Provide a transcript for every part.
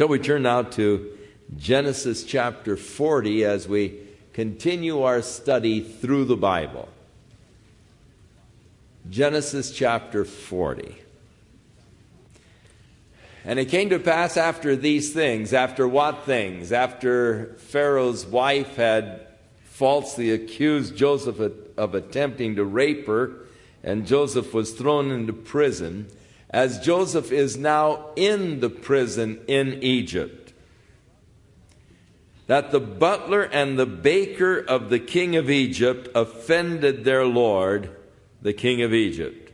Shall we turn now to Genesis chapter 40 as we continue our study through the Bible? Genesis chapter 40. And it came to pass after these things. After what things? After Pharaoh's wife had falsely accused Joseph of attempting to rape her, and Joseph was thrown into prison, as Joseph is now in the prison in Egypt, that the butler and the baker of the king of Egypt offended their lord, the king of Egypt.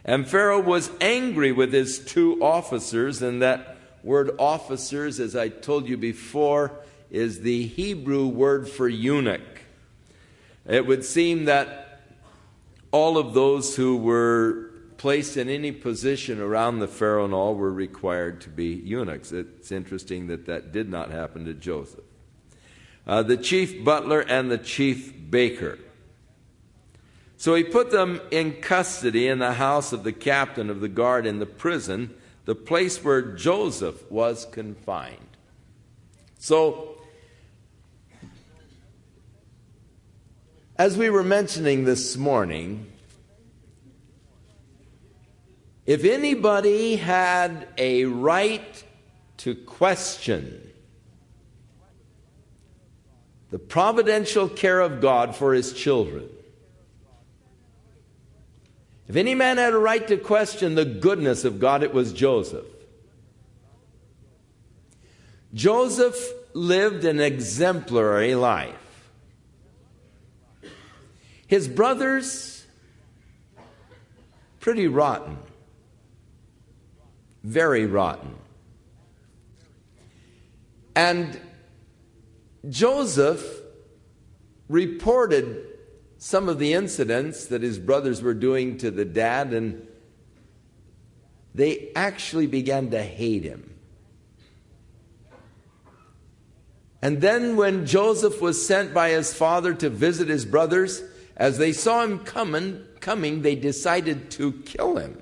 And Pharaoh was angry with his two officers, and that word officers, as I told you before, is the Hebrew word for eunuch. It would seem that all of those who were placed in any position around the Pharaoh and all were required to be eunuchs. It's interesting that that did not happen to Joseph. The chief butler and the chief baker. So he put them in custody in the house of the captain of the guard in the prison, the place where Joseph was confined. So, as we were mentioning this morning, if anybody had a right to question the providential care of God for his children, if any man had a right to question the goodness of God, it was Joseph. Joseph lived an exemplary life. His brothers, pretty rotten. Very rotten. And Joseph reported some of the incidents that his brothers were doing to the dad, and they actually began to hate him. And then when Joseph was sent by his father to visit his brothers, as they saw him coming, they decided to kill him.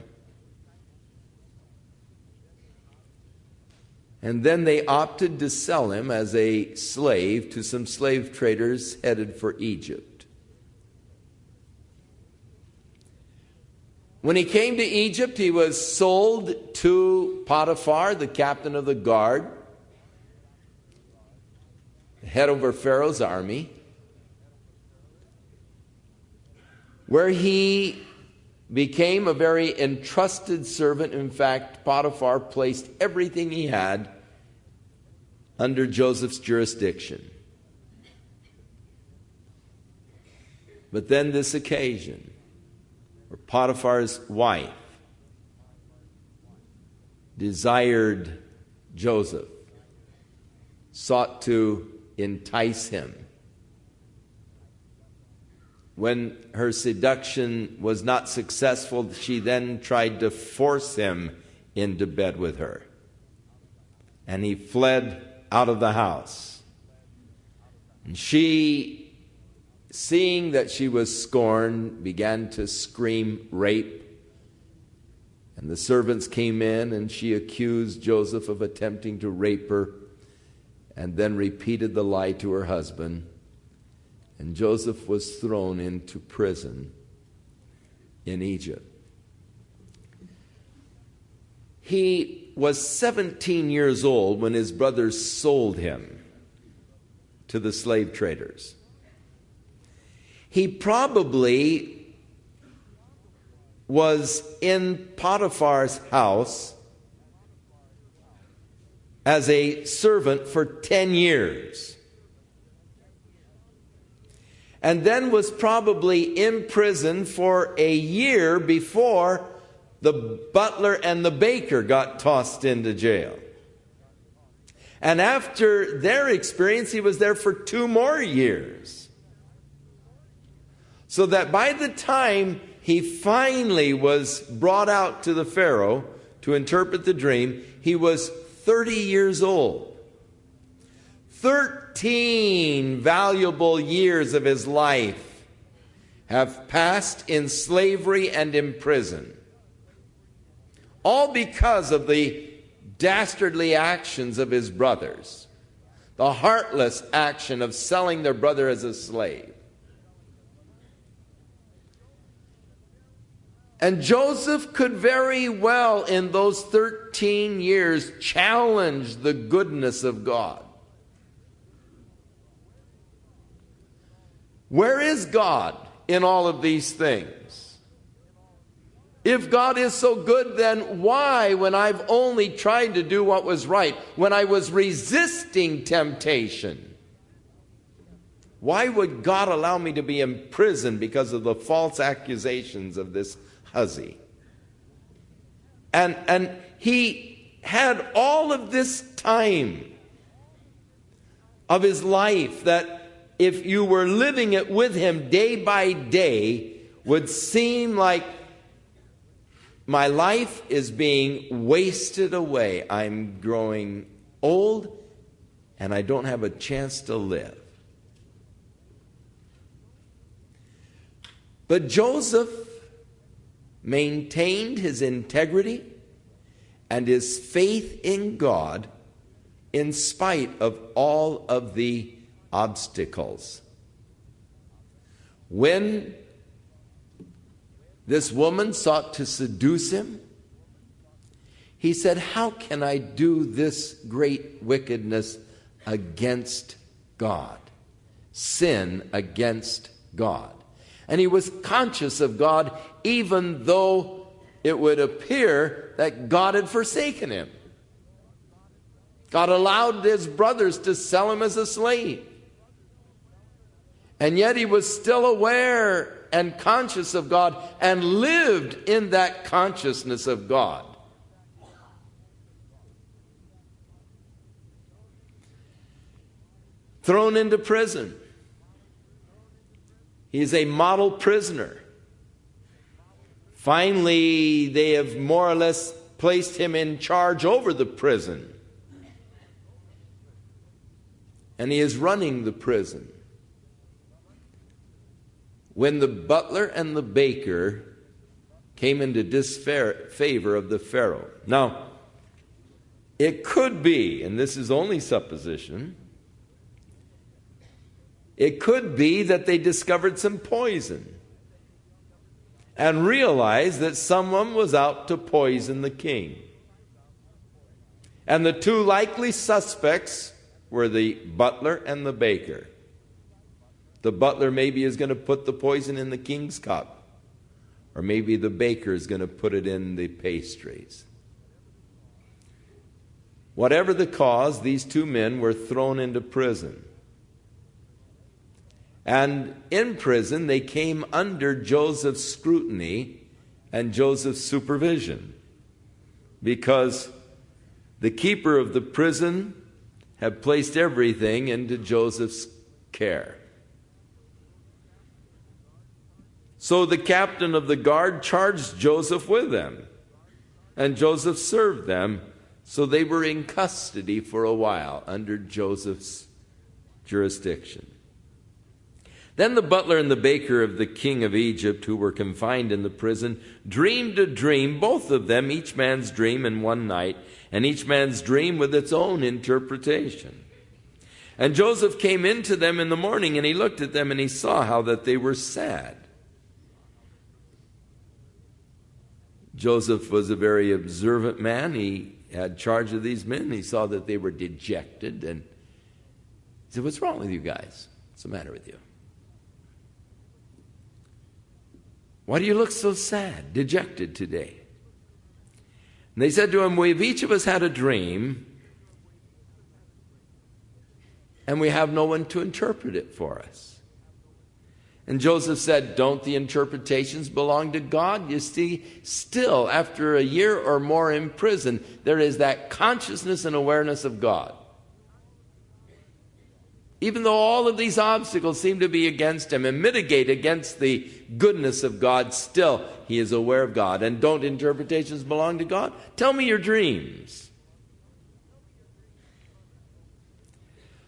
And then they opted to sell him as a slave to some slave traders headed for Egypt. When he came to Egypt, he was sold to Potiphar, the captain of the guard, head over Pharaoh's army, where he became a very entrusted servant. In fact, Potiphar placed everything he had under Joseph's jurisdiction. But then this occasion, where Potiphar's wife desired Joseph, sought to entice him. When her seduction was not successful, she then tried to force him into bed with her. And he fled out of the house. And she, seeing that she was scorned, began to scream rape. And the servants came in, and she accused Joseph of attempting to rape her, and then repeated the lie to her husband. And Joseph was thrown into prison in Egypt. He was 17 years old when his brothers sold him to the slave traders. He probably was in Potiphar's house as a servant for 10 years. And then was probably in prison for a year before the butler and the baker got tossed into jail. And after their experience, he was there for 2 more years. So that by the time he finally was brought out to the Pharaoh to interpret the dream, he was 30 years old. 13 valuable years of his life have passed in slavery and in prison. All because of the dastardly actions of his brothers, the heartless action of selling their brother as a slave. And Joseph could very well, in those 13 years, challenge the goodness of God. Where is God in all of these things? If God is so good, then why, when I've only tried to do what was right, when I was resisting temptation, why would God allow me to be imprisoned because of the false accusations of this hussy? And he had all of this time of his life that, if you were living it with him day by day, would seem like my life is being wasted away. I'm growing old and I don't have a chance to live. But Joseph maintained his integrity and his faith in God in spite of all of the obstacles. When this woman sought to seduce him, he said, "How can I do this great wickedness against God? Sin against God." And he was conscious of God, even though it would appear that God had forsaken him. God allowed his brothers to sell him as a slave. And yet he was still aware and conscious of God and lived in that consciousness of God. Thrown into prison. He is a model prisoner. Finally, they have more or less placed him in charge over the prison. And he is running the prison when the butler and the baker came into disfavor of the Pharaoh. Now, it could be, and this is only supposition, it could be that they discovered some poison and realized that someone was out to poison the king. And the two likely suspects were the butler and the baker. The butler maybe is going to put the poison in the king's cup, or maybe the baker is going to put it in the pastries. Whatever the cause, these two men were thrown into prison. And in prison, they came under Joseph's scrutiny and Joseph's supervision, because the keeper of the prison had placed everything into Joseph's care. So the captain of the guard charged Joseph with them, and Joseph served them, so they were in custody for a while under Joseph's jurisdiction. Then the butler and the baker of the king of Egypt, who were confined in the prison, dreamed a dream, both of them, each man's dream in one night, and each man's dream with its own interpretation. And Joseph came in to them in the morning, and he looked at them, and he saw how that they were sad. Joseph was a very observant man. He had charge of these men. He saw that they were dejected, and he said, "What's wrong with you guys? What's the matter with you? Why do you look so sad, dejected today?" And they said to him, "We've each of us had a dream, and we have no one to interpret it for us." And Joseph said, "Don't the interpretations belong to God?" You see, still, after a year or more in prison, there is that consciousness and awareness of God. Even though all of these obstacles seem to be against him and mitigate against the goodness of God, still he is aware of God. And don't interpretations belong to God? Tell me your dreams.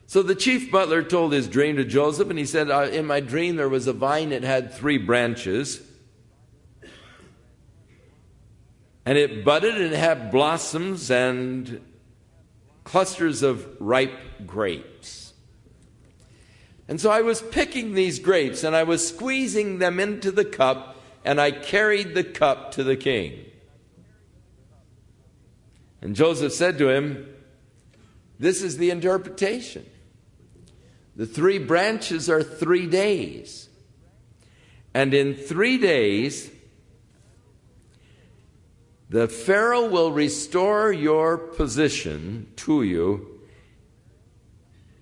So the chief butler told his dream to Joseph, and he said, "In my dream there was a vine that had 3 branches. And it budded and it had blossoms and clusters of ripe grapes. And so I was picking these grapes and I was squeezing them into the cup, and I carried the cup to the king. And Joseph said to him, "This is the interpretation. The 3 branches are 3 days. And in 3 days, the Pharaoh will restore your position to you,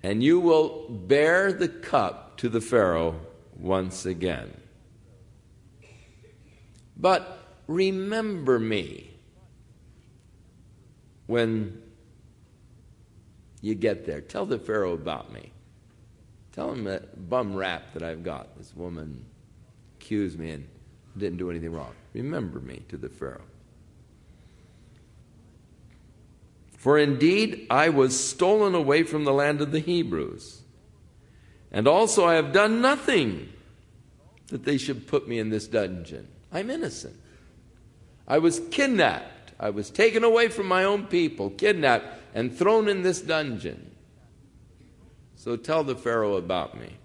and you will bear the cup to the Pharaoh once again. But remember me when you get there. Tell the Pharaoh about me. Tell him that bum rap that I've got. This woman accused me and didn't do anything wrong. Remember me to the Pharaoh. For indeed I was stolen away from the land of the Hebrews, and also I have done nothing that they should put me in this dungeon. I'm innocent. I was kidnapped. I was taken away from my own people, kidnapped, and thrown in this dungeon. So tell the Pharaoh about me."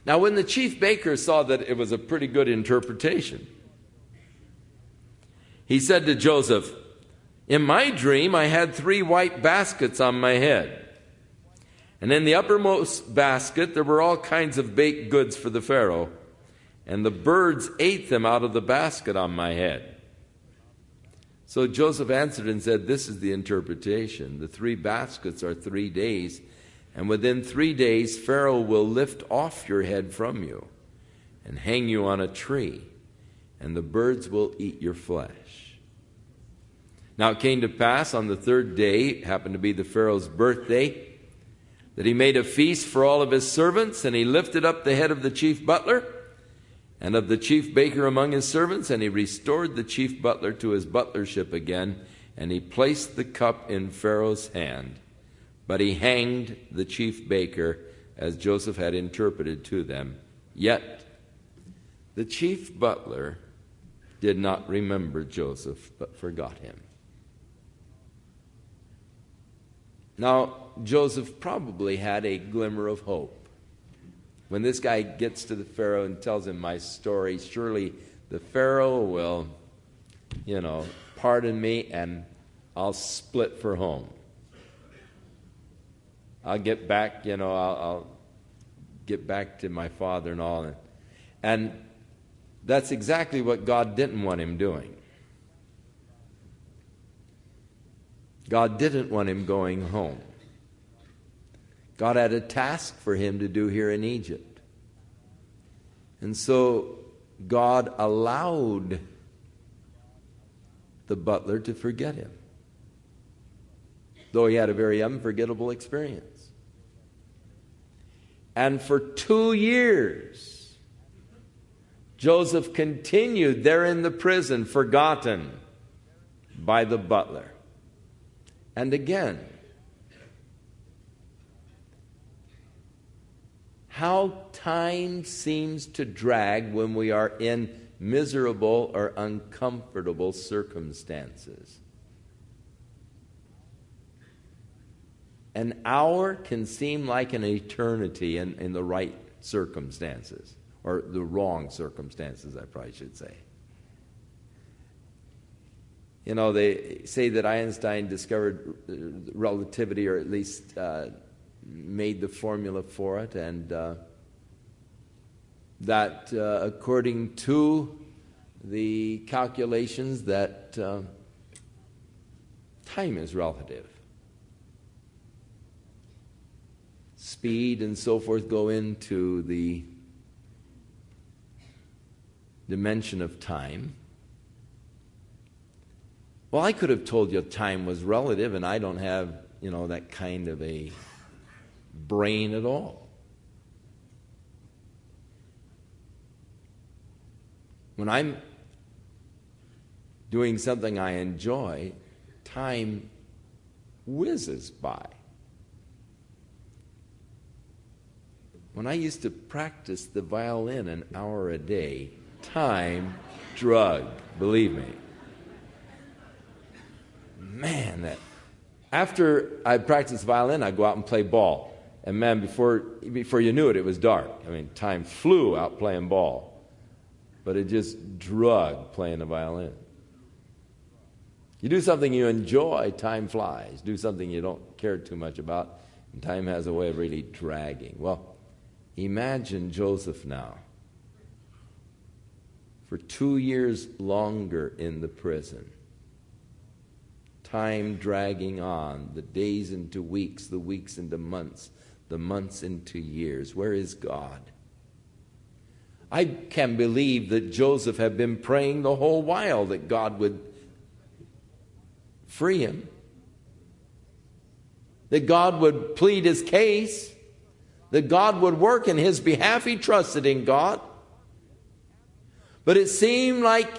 Now, when the chief baker saw that it was a pretty good interpretation, he said to Joseph, "In my dream, I had 3 white baskets on my head. And in the uppermost basket, there were all kinds of baked goods for the Pharaoh. And the birds ate them out of the basket on my head." So Joseph answered and said, "This is the interpretation. The 3 baskets are 3 days. And within 3 days, Pharaoh will lift off your head from you and hang you on a tree. And the birds will eat your flesh." Now it came to pass on the 3rd day, it happened to be the Pharaoh's birthday, that he made a feast for all of his servants, and he lifted up the head of the chief butler and of the chief baker among his servants, and he restored the chief butler to his butlership again, and he placed the cup in Pharaoh's hand. But he hanged the chief baker as Joseph had interpreted to them. Yet the chief butler did not remember Joseph, but forgot him. Now, Joseph probably had a glimmer of hope. When this guy gets to the Pharaoh and tells him my story, surely the Pharaoh will, pardon me, and I'll split for home. I'll get back, I'll get back to my father and all. And that's exactly what God didn't want him doing. God didn't want him going home. God had a task for him to do here in Egypt. And so God allowed the butler to forget him, though he had a very unforgettable experience. And for 2 years, Joseph continued there in the prison, forgotten by the butler. And again, how time seems to drag when we are in miserable or uncomfortable circumstances. An hour can seem like an eternity in the right circumstances, or the wrong circumstances, I probably should say. They say that Einstein discovered relativity, or at least made the formula for it, and that according to the calculations that time is relative. Speed and so forth go into the dimension of time. Well, I could have told you time was relative, and I don't have, that kind of a brain at all. When I'm doing something I enjoy, time whizzes by. When I used to practice the violin an hour a day, time drug, believe me. man, after I practiced violin, I'd go out and play ball. And man, before you knew it, it was dark. I mean, time flew out playing ball. But it just drug playing the violin. You do something you enjoy, time flies. Do something you don't care too much about, and time has a way of really dragging. Well, imagine Joseph now, for 2 years longer in the prison. Time dragging on, the days into weeks, the weeks into months, the months into years. Where is God? I can believe that Joseph had been praying the whole while that God would free him, that God would plead his case, that God would work in his behalf. He trusted in God. But it seemed like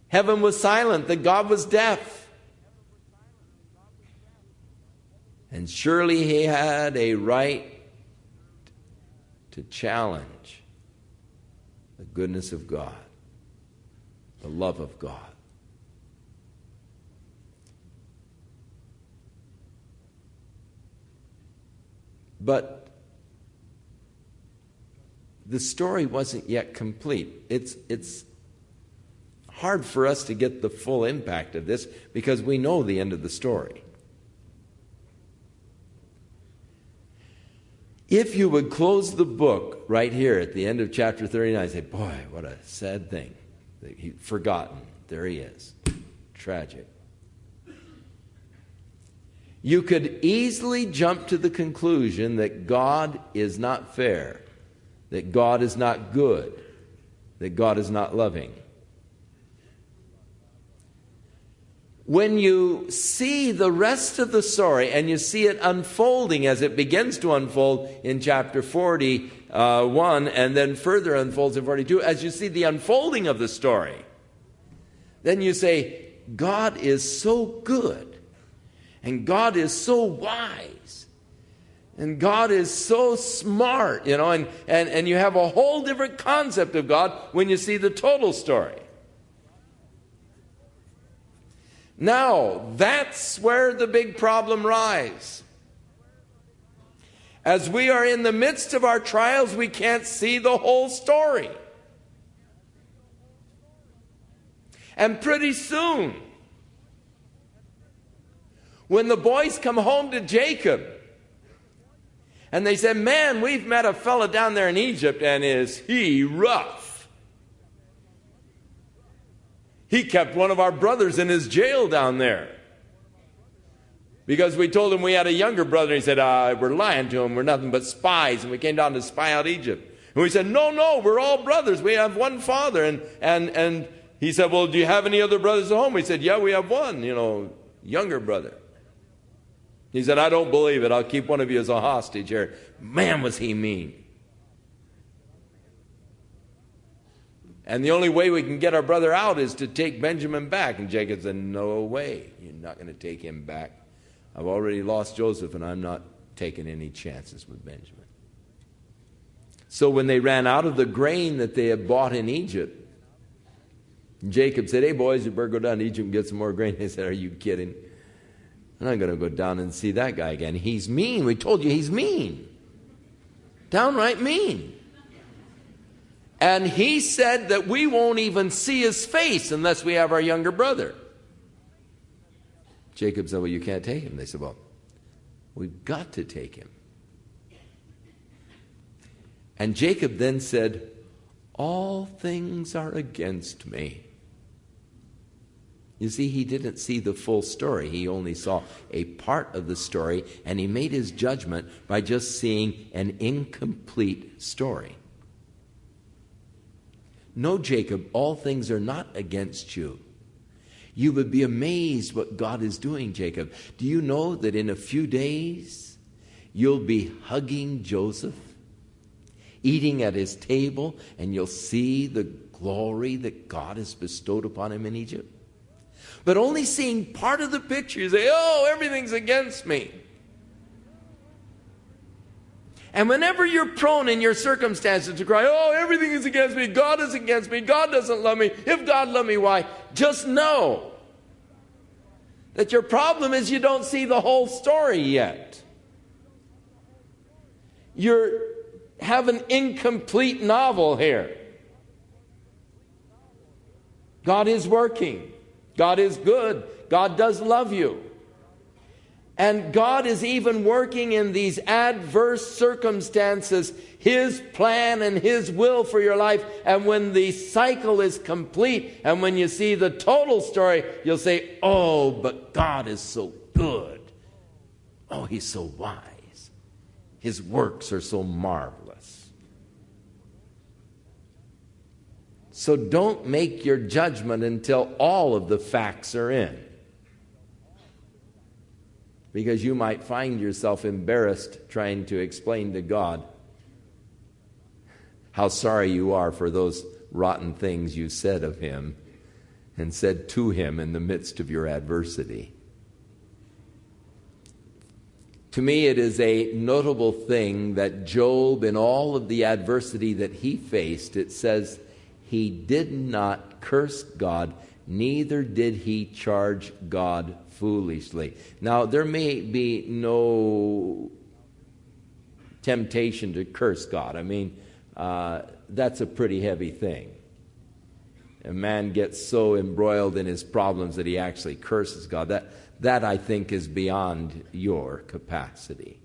heaven was silent, that God was deaf. And surely he had a right to challenge the goodness of God, the love of God. But the story wasn't yet complete. It's hard for us to get the full impact of this because we know the end of the story. If you would close the book right here at the end of chapter 39 and say, boy, what a sad thing. He's forgotten. There he is. Tragic. You could easily jump to the conclusion that God is not fair, that God is not good, that God is not loving. When you see the rest of the story and you see it unfolding as it begins to unfold in chapter 41 and then further unfolds in 42, as you see the unfolding of the story, then you say, God is so good. And God is so wise. And God is so smart, and you have a whole different concept of God when you see the total story. Now, that's where the big problem lies. As we are in the midst of our trials, we can't see the whole story. And pretty soon, when the boys come home to Jacob and they say, man, we've met a fella down there in Egypt, and is he rough? He kept one of our brothers in his jail down there because we told him we had a younger brother. He said, we're lying to him. We're nothing but spies, and we came down to spy out Egypt. And we said, no, we're all brothers. We have one father. And he said, well, do you have any other brothers at home? We said, yeah, we have one, younger brother. He said, I don't believe it. I'll keep one of you as a hostage here. Man, was he mean. And the only way we can get our brother out is to take Benjamin back. And Jacob said, no way. You're not going to take him back. I've already lost Joseph, and I'm not taking any chances with Benjamin. So when they ran out of the grain that they had bought in Egypt, Jacob said, hey, boys, you better go down to Egypt and get some more grain. They said, are you kidding? I'm not going to go down and see that guy again. He's mean. We told you he's mean. Downright mean. And he said that we won't even see his face unless we have our younger brother. Jacob said, well, you can't take him. They said, well, we've got to take him. And Jacob then said, all things are against me. You see, he didn't see the full story. He only saw a part of the story, and he made his judgment by just seeing an incomplete story. No, Jacob, all things are not against you. You would be amazed what God is doing, Jacob. Do you know that in a few days you'll be hugging Joseph, eating at his table, and you'll see the glory that God has bestowed upon him in Egypt? But only seeing part of the picture, you say, oh, everything's against me. And whenever you're prone in your circumstances to cry, oh, everything is against me, God is against me, God doesn't love me, if God loved me, why? Just know That your problem is you don't see the whole story yet. You have an incomplete novel here. God is working. God is good. God does love you. And God is even working in these adverse circumstances, His plan and His will for your life. And when the cycle is complete, and when you see the total story, you'll say, oh, but God is so good. Oh, He's so wise. His works are so marvelous. So don't make your judgment until all of the facts are in. Because you might find yourself embarrassed trying to explain to God how sorry you are for those rotten things you said of Him and said to Him in the midst of your adversity. To me, it is a notable thing that Job, in all of the adversity that he faced, it says he did not curse God, neither did he charge God foolishly. Now, there may be no temptation to curse God. I mean, that's a pretty heavy thing. A man gets so embroiled in his problems that he actually curses God. That I think is beyond your capacity.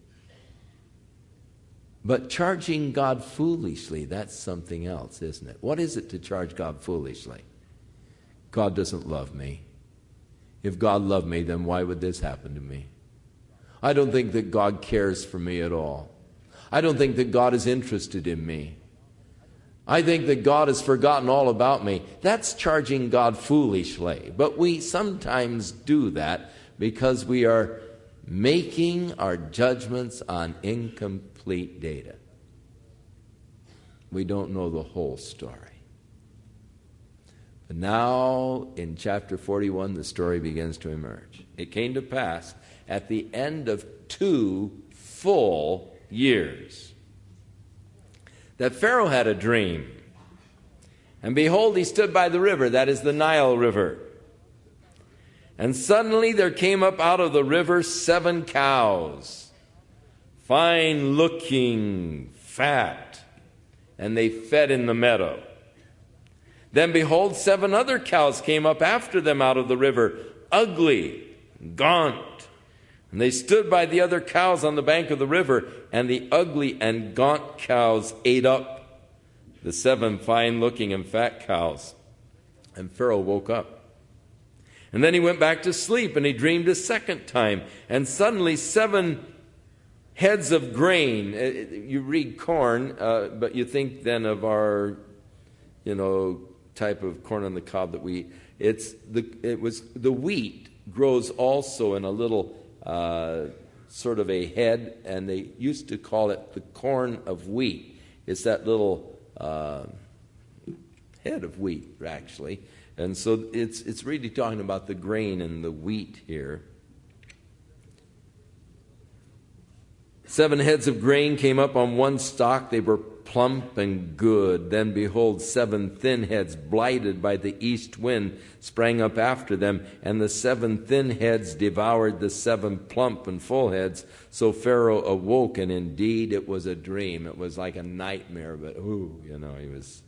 But charging God foolishly, that's something else, isn't it? What is it to charge God foolishly? God doesn't love me. If God loved me, then why would this happen to me? I don't think that God cares for me at all. I don't think that God is interested in me. I think that God has forgotten all about me. That's charging God foolishly. But we sometimes do that because we are making our judgments on incomplete data. We don't know the whole story. But now, in chapter 41, the story begins to emerge. It came to pass at the end of 2 full years that Pharaoh had a dream. And behold, he stood by the river, that is the Nile River. And suddenly there came up out of the river 7 cows, fine looking, fat, and they fed in the meadow. Then behold, 7 other cows came up after them out of the river, ugly, gaunt. And they stood by the other cows on the bank of the river, and the ugly and gaunt cows ate up the 7 fine-looking and fat cows. And Pharaoh woke up. And then he went back to sleep, and he dreamed a second time. And suddenly 7 heads of grain. You read corn, but you think then of our, type of corn on the cob that we eat. The wheat grows also in a little sort of a head, and they used to call it the corn of wheat. It's that little head of wheat, actually. And so it's really talking about the grain and the wheat here. 7 heads of grain came up on one stalk. They were plump and good. Then behold, 7 thin heads, blighted by the east wind, sprang up after them, and the 7 thin heads devoured the 7 plump and full heads. So Pharaoh awoke, and indeed it was a dream. It was like a nightmare, but he was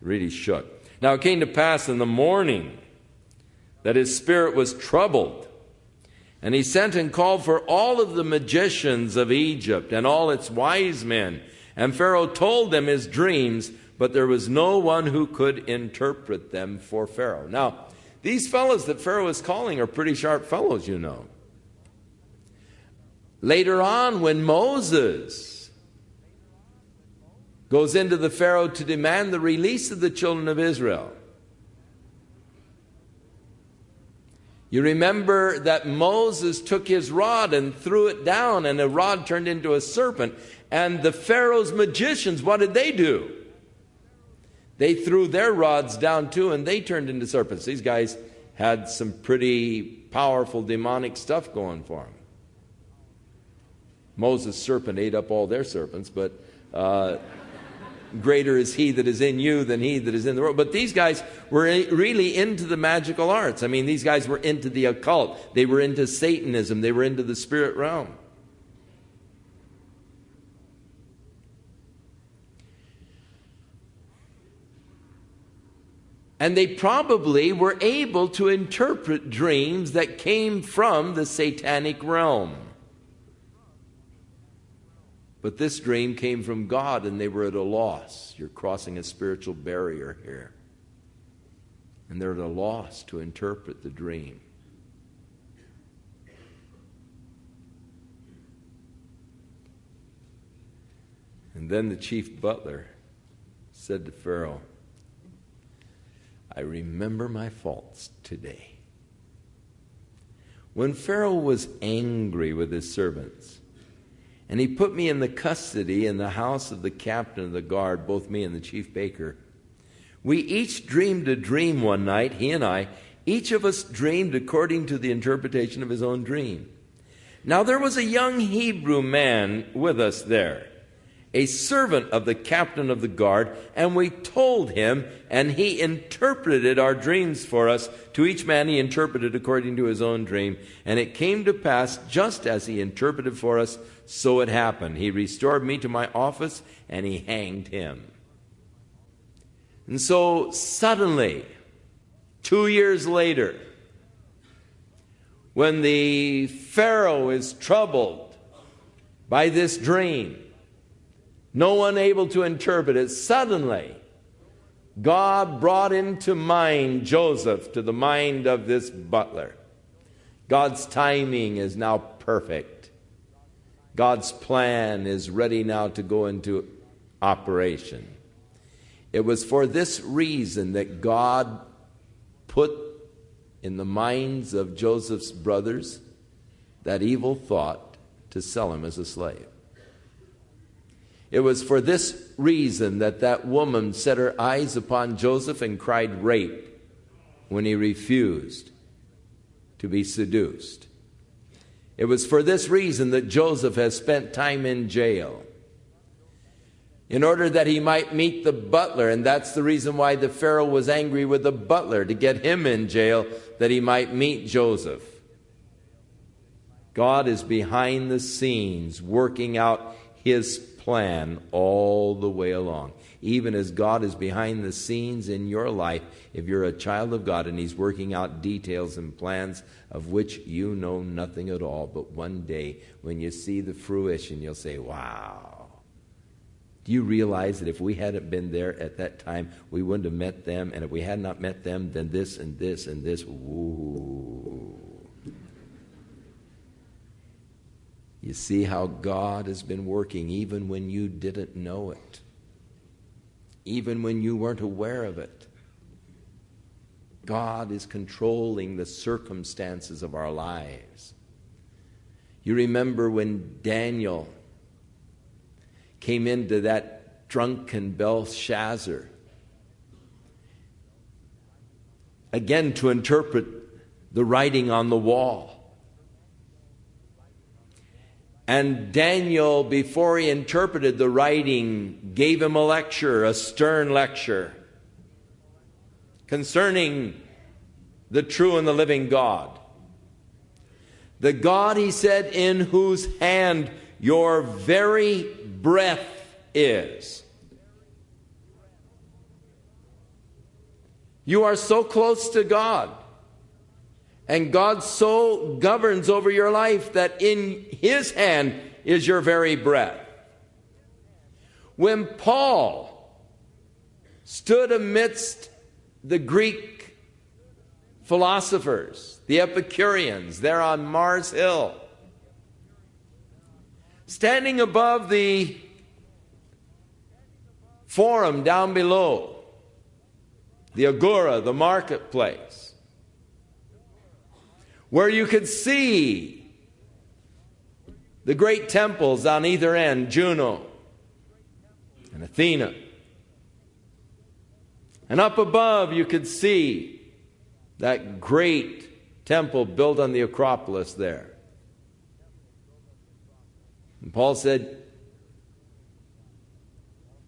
really shook. Now it came to pass in the morning that his spirit was troubled, and he sent and called for all of the magicians of Egypt and all its wise men. And Pharaoh told them his dreams, but there was no one who could interpret them for Pharaoh. Now, these fellows that Pharaoh is calling are pretty sharp fellows, Later on, when Moses goes into the Pharaoh to demand the release of the children of Israel, you remember that Moses took his rod and threw it down, and the rod turned into a serpent. And the Pharaoh's magicians, what did they do? They threw their rods down too, and they turned into serpents. These guys had some pretty powerful demonic stuff going for them. Moses' serpent ate up all their serpents, but greater is he that is in you than he that is in the world. But these guys were really into the magical arts. I mean, these guys were into the occult. They were into Satanism. They were into the spirit realm. And they probably were able to interpret dreams that came from the satanic realm. But this dream came from God, and they were at a loss. You're crossing a spiritual barrier here. And they're at a loss to interpret the dream. And then the chief butler said to Pharaoh, I remember my faults today. When Pharaoh was angry with his servants, and he put me in the custody in the house of the captain of the guard, both me and the chief baker, we each dreamed a dream one night, he and I. Each of us dreamed according to the interpretation of his own dream. Now there was a young Hebrew man with us there, a servant of the captain of the guard, and we told him, and he interpreted our dreams for us. To each man he interpreted according to his own dream. And it came to pass, just as he interpreted for us, so it happened. He restored me to my office, and he hanged him. And so suddenly, 2 years later, when the Pharaoh is troubled by this dream, no one able to interpret it, suddenly God brought into mind Joseph to the mind of this butler. God's timing is now perfect. God's plan is ready now to go into operation. It was for this reason that God put in the minds of Joseph's brothers that evil thought to sell him as a slave. It was for this reason that that woman set her eyes upon Joseph and cried rape when he refused to be seduced. It was for this reason that Joseph has spent time in jail, in order that he might meet the butler. And that's the reason why the Pharaoh was angry with the butler, to get him in jail, that he might meet Joseph. God is behind the scenes working out his plan all the way along. Even as God is behind the scenes in your life, if you're a child of God, and he's working out details and plans of which you know nothing at all. But one day, when you see the fruition, you'll say, wow. Do you realize that if we hadn't been there at that time, we wouldn't have met them? And if we had not met them, then this and this and this. Ooh. You see how God has been working even when you didn't know it, even when you weren't aware of it. God is controlling the circumstances of our lives. You remember when Daniel came into that drunken Belshazzar, again to interpret the writing on the wall. And Daniel, before he interpreted the writing, gave him a lecture, a stern lecture, concerning the true and the living God. The God, he said, in whose hand your very breath is. You are so close to God. And God so governs over your life that in his hand is your very breath. When Paul stood amidst the Greek philosophers, the Epicureans, there on Mars Hill, standing above the forum down below, the agora, the marketplace, where you could see the great temples on either end, Juno and Athena. And up above you could see that great temple built on the Acropolis there. And Paul said,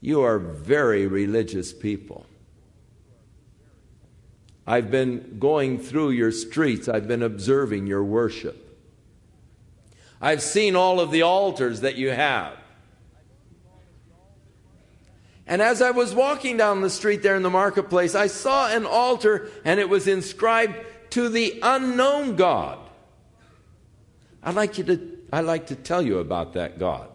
You are very religious people. I've been going through your streets. I've been observing your worship. I've seen all of the altars that you have. And as I was walking down the street there in the marketplace, I saw an altar, and it was inscribed to the unknown God. I'd like to tell you about that God.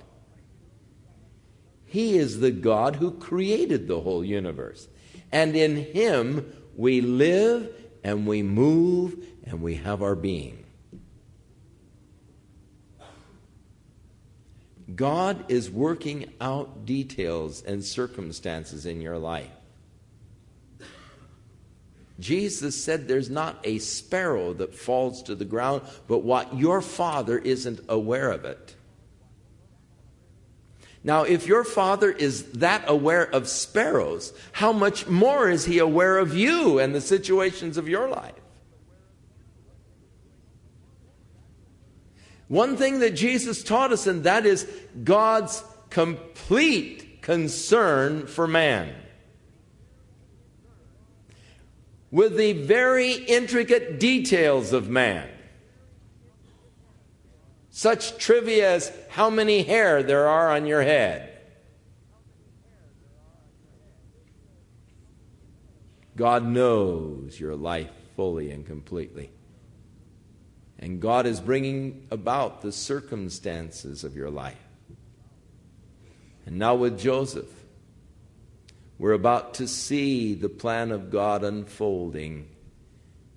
He is the God who created the whole universe. And in Him we live and we move and we have our being. God is working out details and circumstances in your life. Jesus said there's not a sparrow that falls to the ground, but what your Father isn't aware of it. Now, if your Father is that aware of sparrows, how much more is He aware of you and the situations of your life? One thing that Jesus taught us, and that is God's complete concern for man. With the very intricate details of man. Such trivia as how many hair there are on your head. God knows your life fully and completely. And God is bringing about the circumstances of your life. And now with Joseph, we're about to see the plan of God unfolding.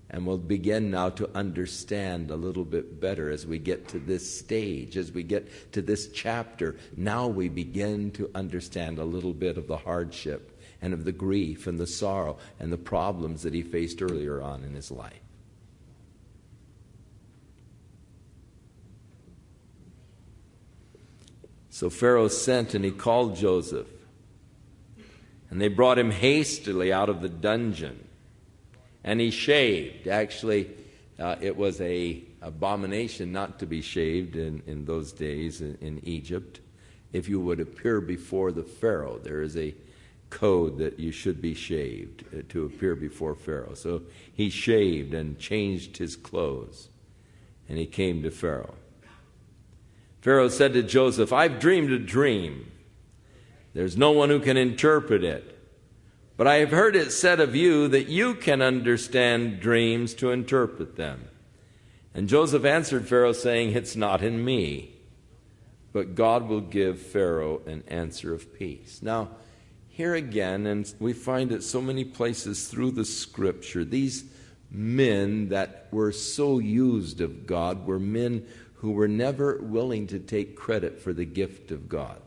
And we'll begin now to understand a little bit better as we get to this stage, as we get to this chapter. Now we begin to understand a little bit of the hardship and of the grief and the sorrow and the problems that he faced earlier on in his life. So Pharaoh sent and he called Joseph. And they brought him hastily out of the dungeon. And he shaved. Actually, it was an abomination not to be shaved in those days in Egypt. If you would appear before the Pharaoh, there is a code that you should be shaved to appear before Pharaoh. So he shaved and changed his clothes. And he came to Pharaoh. Pharaoh said to Joseph, "I've dreamed a dream. There's no one who can interpret it. But I have heard it said of you that you can understand dreams to interpret them." And Joseph answered Pharaoh, saying, "It's not in me, but God will give Pharaoh an answer of peace." Now, here again, and we find it so many places through the Scripture, these men that were so used of God were men who were never willing to take credit for the gift of God.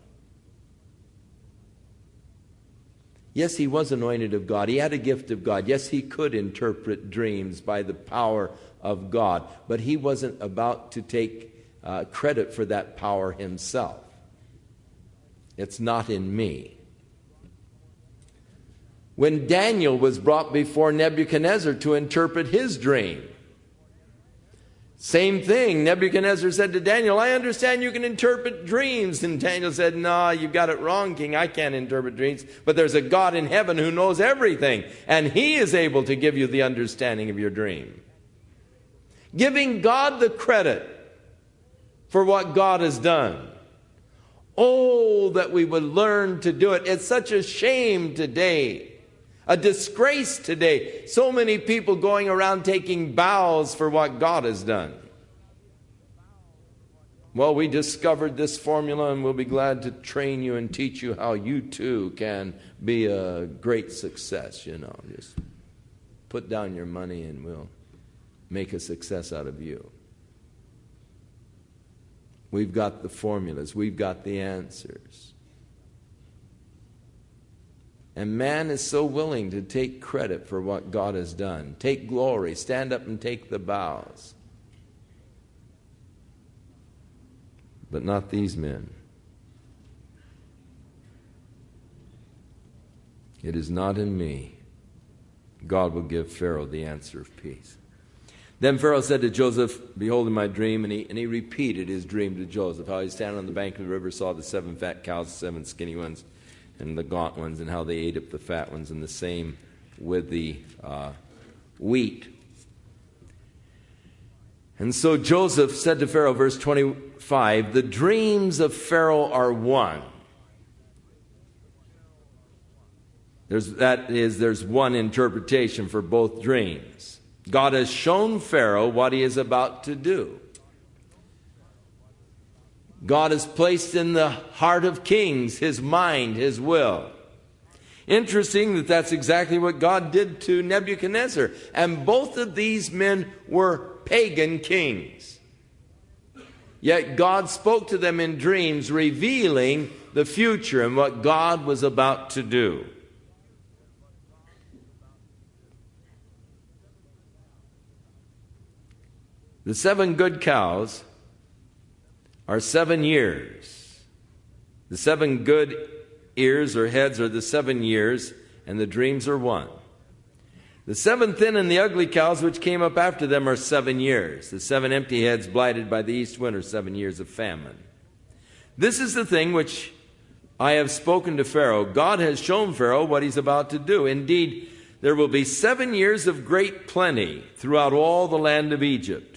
Yes, he was anointed of God. He had a gift of God. Yes, he could interpret dreams by the power of God. But he wasn't about to take credit for that power himself. It's not in me. When Daniel was brought before Nebuchadnezzar to interpret his dream, same thing. Nebuchadnezzar said to Daniel, "I understand you can interpret dreams." And Daniel said, "No, you've got it wrong, King. I can't interpret dreams. But there's a God in heaven who knows everything. And He is able to give you the understanding of your dream." Giving God the credit for what God has done. Oh, that we would learn to do it. It's such a shame today. A disgrace today. So many people going around taking bows for what God has done. Well, we discovered this formula and we'll be glad to train you and teach you how you too can be a great success. Just put down your money and we'll make a success out of you. We've got the formulas. We've got the answers. And man is so willing to take credit for what God has done. Take glory. Stand up and take the bows. But not these men. It is not in me. God will give Pharaoh the answer of peace. Then Pharaoh said to Joseph, "Behold in my dream," and he repeated his dream to Joseph, how he standing on the bank of the river, saw the 7 fat cows, 7 skinny ones. and the gaunt ones, and how they ate up the fat ones, and the same with the wheat. And so Joseph said to Pharaoh, verse 25, the dreams of Pharaoh are one. There's one interpretation for both dreams. God has shown Pharaoh what he is about to do. God has placed in the heart of kings his mind, his will. Interesting that that's exactly what God did to Nebuchadnezzar. And both of these men were pagan kings. Yet God spoke to them in dreams, revealing the future and what God was about to do. The 7 good cows are 7 years. The 7 good ears or heads are the 7 years, and the dreams are 1. The 7 thin and the ugly cows which came up after them are 7 years. The 7 empty heads blighted by the east wind are 7 years of famine. This is the thing which I have spoken to Pharaoh. God has shown Pharaoh what he's about to do. Indeed, there will be 7 years of great plenty throughout all the land of Egypt.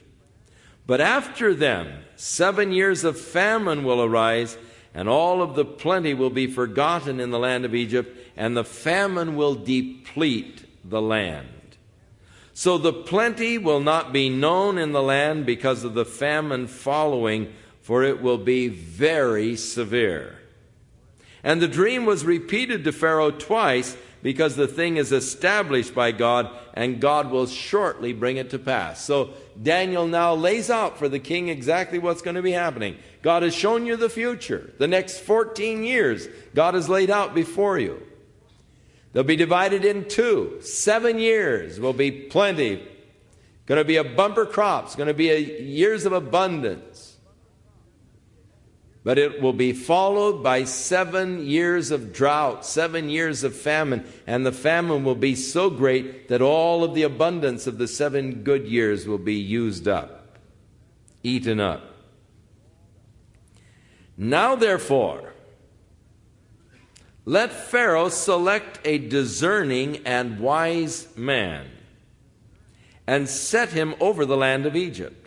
But after them, 7 years of famine will arise, and all of the plenty will be forgotten in the land of Egypt, and the famine will deplete the land. So the plenty will not be known in the land because of the famine following, for it will be very severe. And the dream was repeated to Pharaoh twice, because the thing is established by God, and God will shortly bring it to pass. So Daniel now lays out for the king exactly what's going to be happening. God has shown you the future. The next 14 years, God has laid out before you. They'll be divided in 2. 7 years will be plenty. Going to be a bumper crop. It's going to be years of abundance. But it will be followed by 7 years of drought, 7 years of famine. And the famine will be so great that all of the abundance of the 7 good years will be used up, eaten up. Now, therefore, let Pharaoh select a discerning and wise man and set him over the land of Egypt.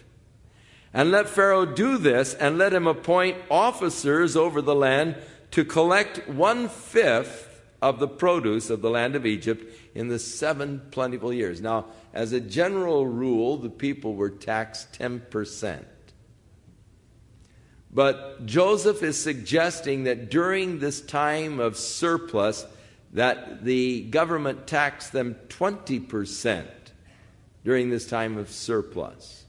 And let Pharaoh do this, and let him appoint officers over the land to collect 1/5 of the produce of the land of Egypt in the 7 plentiful years. Now, as a general rule, the people were taxed 10%. But Joseph is suggesting that during this time of surplus, that the government taxed them 20% during this time of surplus,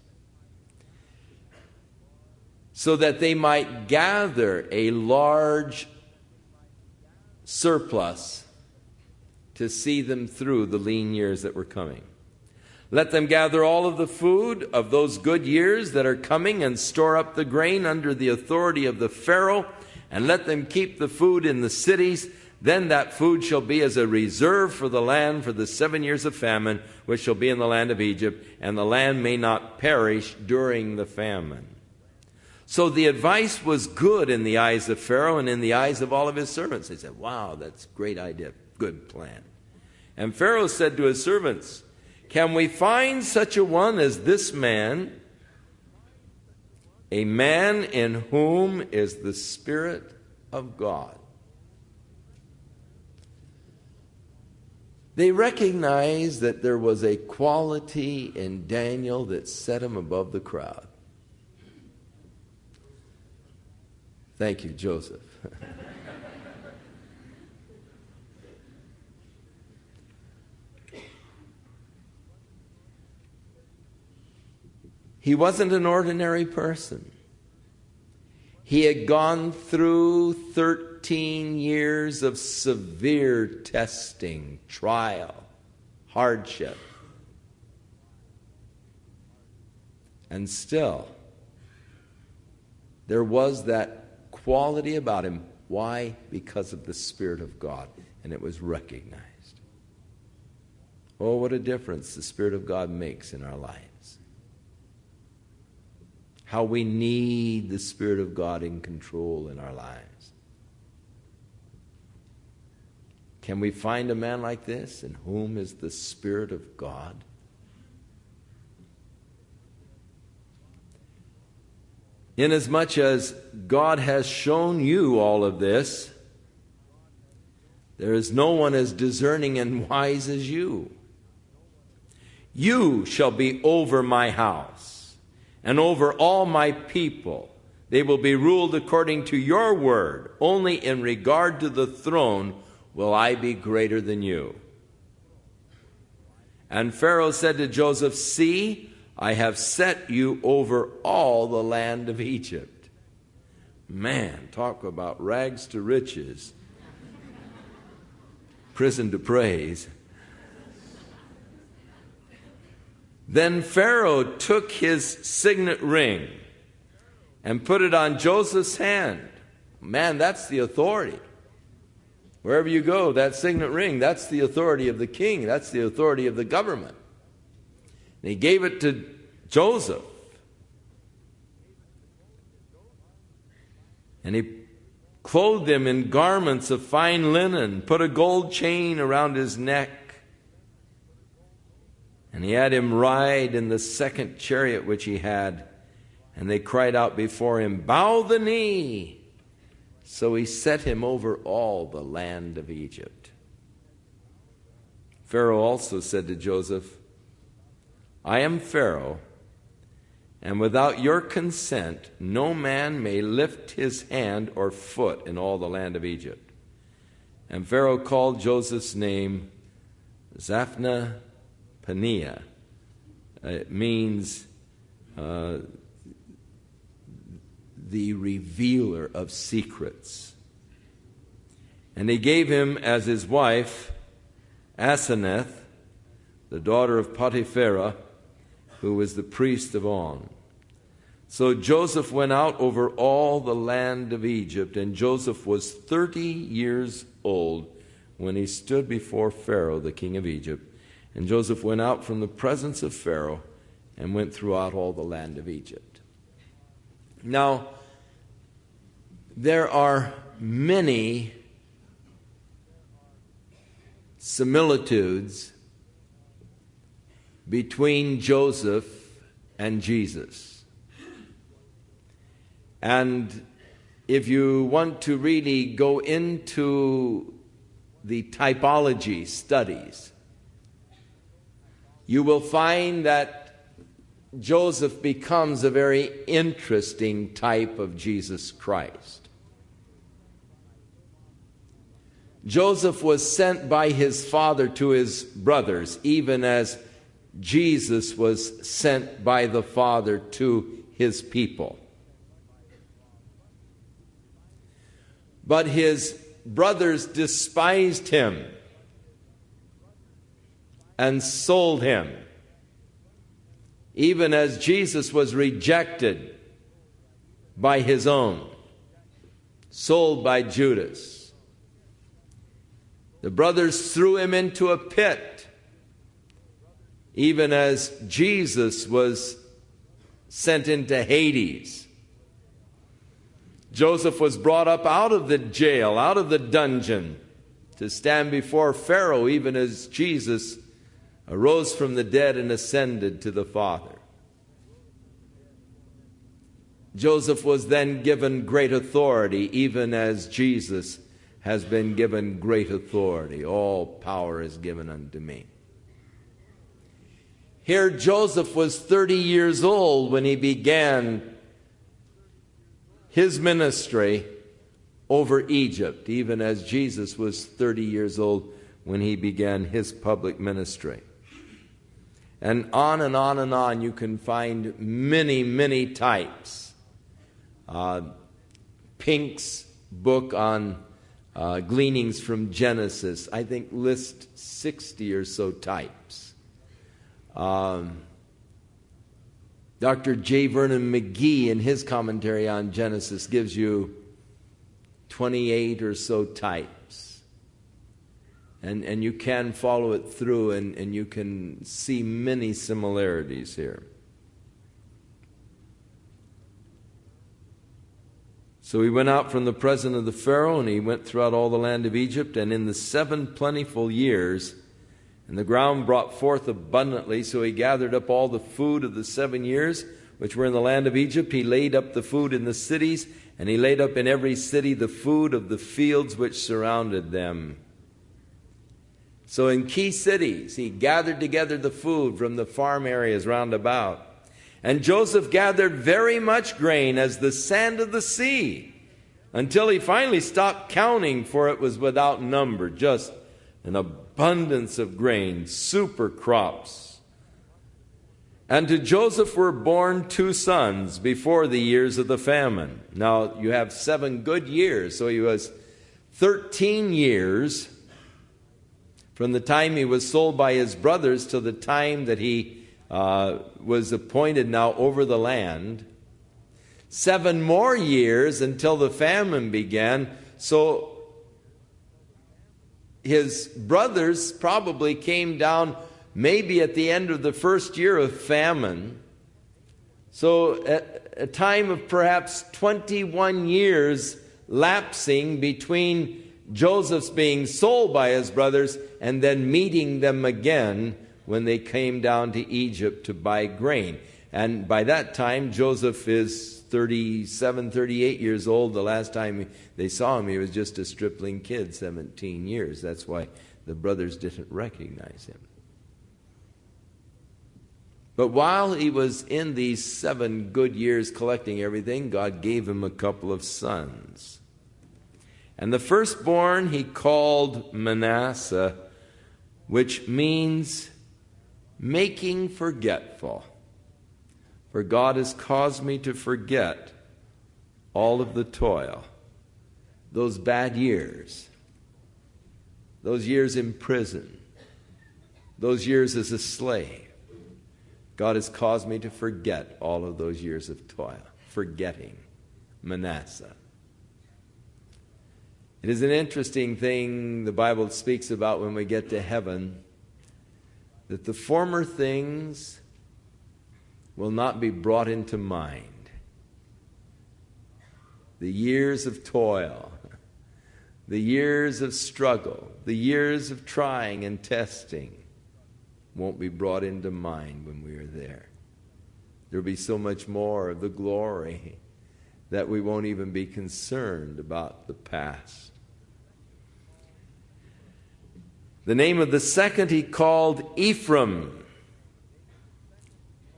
so that they might gather a large surplus to see them through the lean years that were coming. Let them gather all of the food of those good years that are coming and store up the grain under the authority of the Pharaoh, and let them keep the food in the cities. Then that food shall be as a reserve for the land for the 7 years of famine, which shall be in the land of Egypt, and the land may not perish during the famine. So the advice was good in the eyes of Pharaoh and in the eyes of all of his servants. They said, wow, that's a great idea, good plan. And Pharaoh said to his servants, can we find such a one as this man, a man in whom is the Spirit of God? They recognized that there was a quality in Daniel that set him above the crowd. Thank you, Joseph. He wasn't an ordinary person. He had gone through 13 years of severe testing, trial, hardship. And still, there was that quality about him. Why? Because of the Spirit of God, and it was recognized. Oh, what a difference the Spirit of God makes in our lives. How we need the Spirit of God in control in our lives. Can we find a man like this in whom is the Spirit of God? Inasmuch as God has shown you all of this, there is no one as discerning and wise as you. You shall be over my house and over all my people. They will be ruled according to your word. Only in regard to the throne will I be greater than you. And Pharaoh said to Joseph, see, I have set you over all the land of Egypt. Man, talk about rags to riches. Prison to praise. Then Pharaoh took his signet ring and put it on Joseph's hand. Man, that's the authority. Wherever you go, that signet ring, that's the authority of the king. That's the authority of the government. And he gave it to Joseph. And he clothed him in garments of fine linen, put a gold chain around his neck. And he had him ride in the second chariot which he had. And they cried out before him, bow the knee. So he set him over all the land of Egypt. Pharaoh also said to Joseph, I am Pharaoh, and without your consent no man may lift his hand or foot in all the land of Egypt. And Pharaoh called Joseph's name Zaphnath-Paneah. It means the revealer of secrets. And he gave him as his wife Asenath, the daughter of Potipharah, who was the priest of On. So Joseph went out over all the land of Egypt, and Joseph was 30 years old when he stood before Pharaoh, the king of Egypt. And Joseph went out from the presence of Pharaoh and went throughout all the land of Egypt. Now, there are many similitudes between Joseph and Jesus. And if you want to really go into the typology studies, you will find that Joseph becomes a very interesting type of Jesus Christ. Joseph was sent by his father to his brothers, even as Jesus was sent by the Father to his people. But his brothers despised him and sold him, even as Jesus was rejected by his own, sold by Judas. The brothers threw him into a pit, even as Jesus was sent into Hades. Joseph was brought up out of the jail, out of the dungeon, to stand before Pharaoh, even as Jesus arose from the dead and ascended to the Father. Joseph was then given great authority, even as Jesus has been given great authority. All power is given unto me. Here Joseph was 30 years old when he began his ministry over Egypt, even as Jesus was 30 years old when he began his public ministry. And on and on and on, you can find many, many types. Pink's book on gleanings from Genesis, I think, lists 60 or so types. Dr. J. Vernon McGee, in his commentary on Genesis, gives you 28 or so types. And you can follow it through, and you can see many similarities here. So he went out from the presence of the Pharaoh, and he went throughout all the land of Egypt. And in the 7 plentiful years, and the ground brought forth abundantly, so he gathered up all the food of the 7 years which were in the land of Egypt. He laid up the food in the cities, and he laid up in every city the food of the fields which surrounded them. So in key cities, he gathered together the food from the farm areas round about. And Joseph gathered very much grain as the sand of the sea, until he finally stopped counting, for it was without number, just an abundance of grain, super crops. And to Joseph were born 2 sons before the years of the famine. Now you have 7 good years, so he was 13 years from the time he was sold by his brothers till the time that he was appointed now over the land. 7 more years until the famine began. So his brothers probably came down maybe at the end of the first year of famine. So at a time of perhaps 21 years lapsing between Joseph's being sold by his brothers and then meeting them again when they came down to Egypt to buy grain. And by that time, Joseph is 37, 38 years old. The last time they saw him, he was just a stripling kid, 17 years. That's why the brothers didn't recognize him. But while he was in these 7 good years collecting everything, God gave him a couple of sons. And the firstborn he called Manasseh, which means making forgetful. For God has caused me to forget all of the toil, those bad years, those years in prison, those years as a slave. God has caused me to forget all of those years of toil, forgetting Manasseh. It is an interesting thing the Bible speaks about when we get to heaven, that the former things will not be brought into mind. The years of toil, the years of struggle, the years of trying and testing won't be brought into mind when we are there. There will be so much more of the glory that we won't even be concerned about the past. The name of the second he called Ephraim,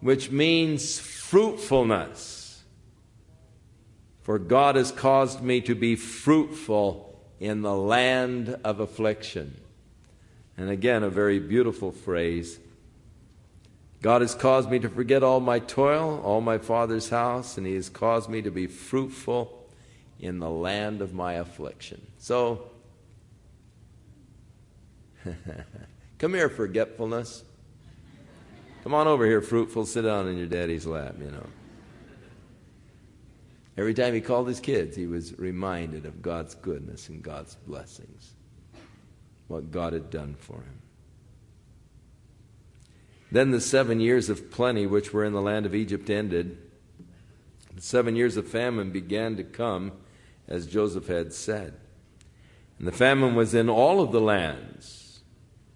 which means fruitfulness. For God has caused me to be fruitful in the land of affliction. And again, a very beautiful phrase. God has caused me to forget all my toil, all my father's house, and he has caused me to be fruitful in the land of my affliction. So, come here, forgetfulness. Come on over here, fruitful. Sit down in your daddy's lap, you know. Every time he called his kids, he was reminded of God's goodness and God's blessings, what God had done for him. Then the 7 years of plenty which were in the land of Egypt ended. The 7 years of famine began to come, as Joseph had said. And the famine was in all of the lands,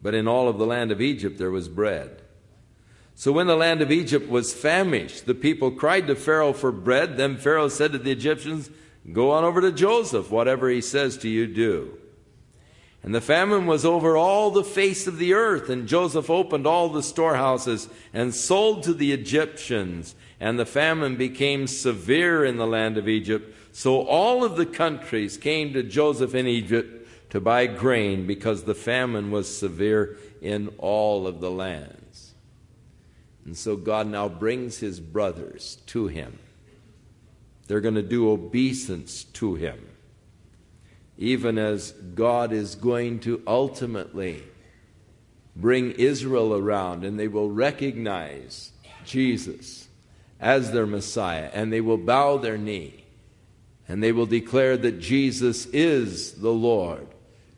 but in all of the land of Egypt there was bread. So when the land of Egypt was famished, the people cried to Pharaoh for bread. Then Pharaoh said to the Egyptians, "Go on over to Joseph, whatever he says to you, do." And the famine was over all the face of the earth, and Joseph opened all the storehouses and sold to the Egyptians. And the famine became severe in the land of Egypt. So all of the countries came to Joseph in Egypt to buy grain, because the famine was severe in all of the lands. And so God now brings his brothers to him. They're going to do obeisance to him, even as God is going to ultimately bring Israel around, and they will recognize Jesus as their Messiah, and they will bow their knee, and they will declare that Jesus is the Lord,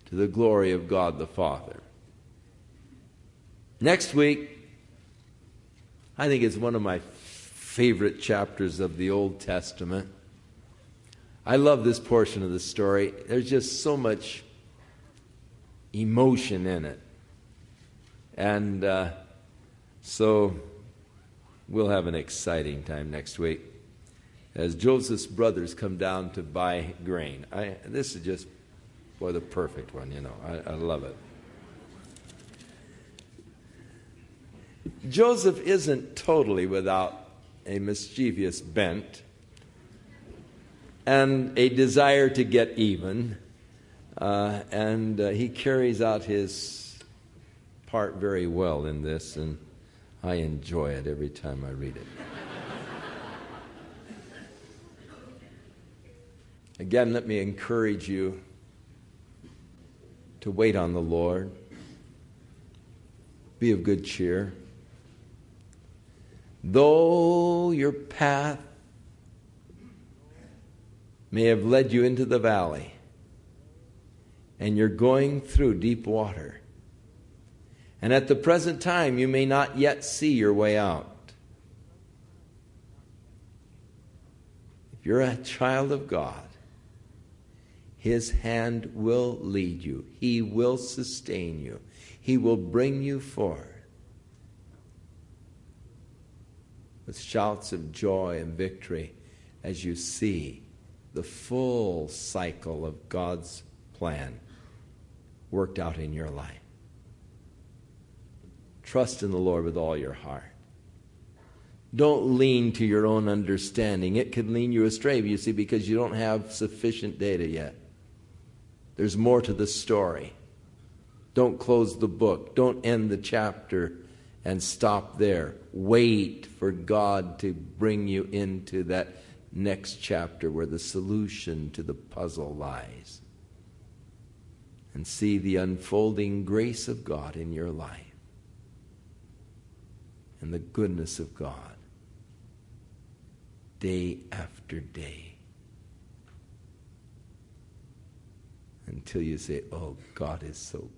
to the glory of God the Father. Next week, I think it's one of my favorite chapters of the Old Testament. I love this portion of the story. There's just so much emotion in it. And so we'll have an exciting time next week as Joseph's brothers come down to buy grain. This is just, boy, the perfect one, you know. I love it. Joseph isn't totally without a mischievous bent and a desire to get even, and he carries out his part very well in this, and I enjoy it every time I read it. Again, let me encourage you to wait on the Lord. Be of good cheer. Though your path may have led you into the valley, and you're going through deep water, and at the present time you may not yet see your way out. If you're a child of God, His hand will lead you. He will sustain you. He will bring you forth with shouts of joy and victory as you see the full cycle of God's plan worked out in your life. Trust in the Lord with all your heart. Don't lean to your own understanding. It could lead you astray, you see, because you don't have sufficient data yet. There's more to the story. Don't close the book. Don't end the chapter and stop there. Wait for God to bring you into that next chapter where the solution to the puzzle lies. And see the unfolding grace of God in your life and the goodness of God day after day until you say, oh, God is so